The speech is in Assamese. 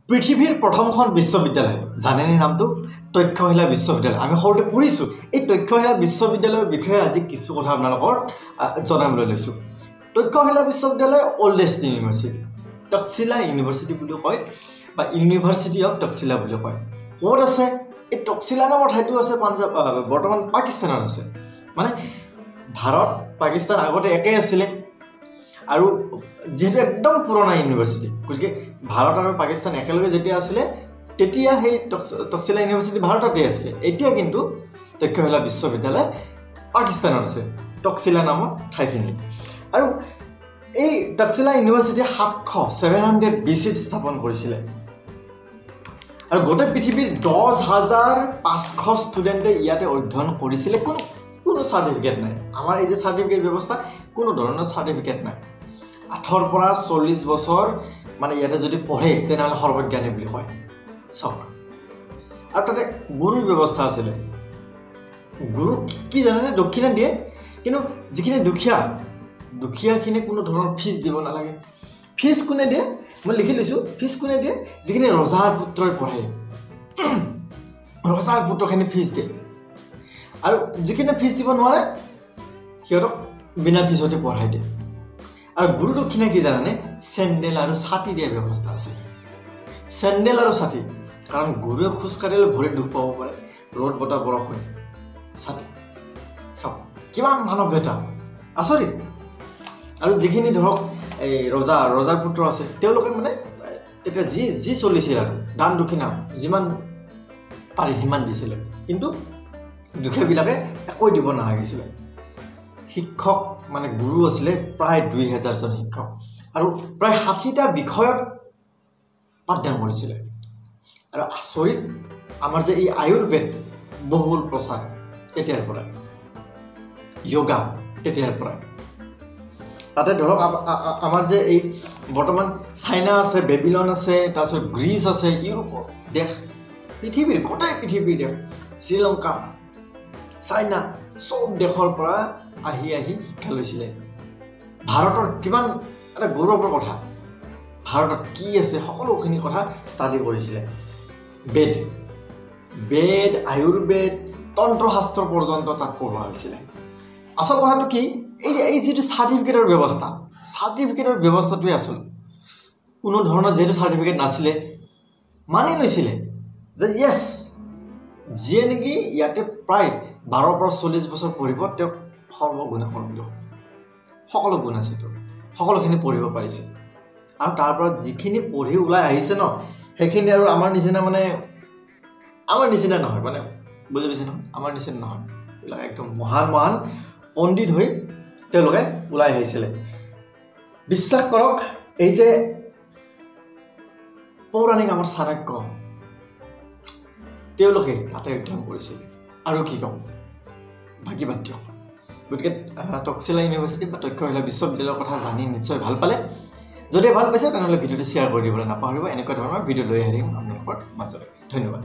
পৃথিৱীৰ প্ৰথমখন বিশ্ববিদ্যালয় জানেনে নামটো তক্ষশিলা বিশ্ববিদ্যালয় আমি সৰুতে পঢ়িছো এই তক্ষশিলা বিশ্ববিদ্যালয়ৰ বিষয়ে আজি কিছু কথা আপোনালোকৰ জনাবলৈ লৈছো তক্ষশিলা বিশ্ববিদ্যালয় ওল্ডেষ্ট ইউনিভাৰ্চিটি তক্ষশিলা ইউনিভাৰ্চিটি বুলি কয় বা ইউনিভাৰ্চিটি অফ তক্ষশিলা বুলি কয় ক'ত আছে এই তক্ষশিলা নামৰ ঠাইটো আছে পাঞ্জাব বৰ্তমান পাকিস্তানত আছে মানে ভাৰত পাকিস্তান আগতে একেই আছিল আৰু যেহেতু একদম পুৰণা ইউনিভাৰ্চিটি গতিকে ভাৰত আৰু পাকিস্তান একেলগে যেতিয়া আছিল তেতিয়া সেই তক্ষশিলা ইউনিভাৰ্চিটি ভাৰততে আছিল এতিয়া কিন্তু তক্ষশিলা বিশ্ববিদ্যালয় পাকিস্তানত আছে তক্ষশিলা নামৰ ঠাইখিনি আৰু এই তক্ষশিলা ইউনিভাৰ্চিটি 700 BCত স্থাপন কৰিছিল আৰু গোটেই পৃথিৱীৰ 10,500 ষ্টুডেণ্টে ইয়াতে অধ্যয়ন কৰিছিল কোনো সাৰ্টিফিকেট নাই আমাৰ এই যে সাৰ্টিফিকেট ব্যৱস্থা কোনো ধৰণৰ সাৰ্টিফিকেট নাই 18 পৰা 40 বছৰ মানে ইয়াতে যদি পঢ়ে তেনেহলে সৰ্বজ্ঞানী বুলি কয় সক আৰু তাতে গুৰুৰ ব্যৱস্থা আছিল গুৰু কি জানেনে দক্ষিণা দিয়ে কিন্তু যিখিনি দুখীয়াখিনি কোনো ধৰণৰ ফিজ দিব নালাগে ফিজ কোনে দিয়ে মই লিখি লৈছো ফিজ কোনে দিয়ে যিখিনি ৰজাৰ পুত্ৰই পঢ়ে ৰজাৰ পুত্ৰখিনি ফিজ দিয়ে আৰু যিখিনি ফিজ দিব নোৱাৰে সিহঁতক বিনা ফিজতে পঢ়াই দিয়ে আৰু গুৰু দক্ষিণা কি জানানে চেণ্ডেল আৰু ছাতি দিয়া ব্যৱস্থা আছে চেণ্ডেল আৰু ছাতি কাৰণ গুৰুৱে খোজ কাঢ়িলে ভৰিত দুখ পাব পাৰে ৰ'দ বতাহ বৰষুণ ছাতি চাওক কিমান মানৱীয়তা আচৰিত আৰু যিখিনি ধৰক এই ৰজাৰ পুত্ৰ আছে তেওঁলোকে মানে তেতিয়া যি চলিছিল আৰু দান দক্ষিণা যিমান পাৰি সিমান দিছিলে কিন্তু দুখীয়াবিলাকে একো দিব নালাগিছিল শিক্ষক মানে গুৰু আছিলে প্ৰায় 2000 জন শিক্ষক আৰু প্ৰায় 60টা বিষয়ত পাঠদান কৰিছিল আৰু আচৰিত আমাৰ যে এই আয়ুৰ্বেদ বহুল প্ৰচাৰ তেতিয়াৰ পৰা যোগা তেতিয়াৰ পৰা তাতে ধৰক আমাৰ যে এই বৰ্তমান চাইনা আছে বেবিলন আছে তাৰপিছত গ্ৰীচ আছে ইউৰোপৰ দেশ পৃথিৱীৰ গোটেই পৃথিৱীৰ দেশ শ্ৰীলংকা চাইনা সব দেশৰ পৰা আহি শিক্ষা লৈছিলে ভাৰতৰ কিমান এটা গৌৰৱৰ কথা ভাৰতত কি আছে সকলোখিনি কথা ষ্টাডি কৰিছিলে বেদ আয়ুৰ্বেদ তন্ত্ৰশাস্ত্ৰ পৰ্যন্ত তাত পঢ়োৱা হৈছিলে আচল কথাটো কি এই যিটো সাৰ্টিফিকেটৰ ব্যৱস্থাটোৱে আছিল কোনো ধৰণৰ যেটো সাৰ্টিফিকেট নাছিলে মানি লৈছিলে যে ইয়েছ যিয়ে নেকি ইয়াতে প্ৰায় 12 পৰা 40 বছৰ পঢ়িব তেওঁ সৰ্বগুণে সকলো গুণ আছে তো সকলোখিনি পঢ়িব পাৰিছে আৰু তাৰ পৰা যিখিনি পঢ়ি ওলাই আহিছে ন সেইখিনি আৰু আমাৰ নিচিনা নহয় মানে বুজি পাইছে নহয় আমাৰ নিচিনা নহয় এইবিলাক একদম মহান পণ্ডিত হৈ তেওঁলোকে ওলাই আহিছিলে বিশ্বাস কৰক এই যে পৌৰাণিক আমাৰ চাণক্য তেওঁলোকে তাতে অধ্যয়ন কৰিছিল আৰু কি কম বাকী বাদ দিয়ক গতিকে তক্ষশিলা ইউনিভাৰ্চিটি বা তক্ষশিলা বিশ্ববিদ্যালয়ৰ কথা জানি নিশ্চয় ভাল পালে যদি ভাল পাইছে তেনেহ'লে ভিডিঅ'টো শ্বেয়াৰ কৰি দিবলৈ নাপাহৰিব এনেকুৱা ধৰণৰ ভিডিঅ' লৈ আহিম আপোনালোকৰ মাজলৈ ধন্যবাদ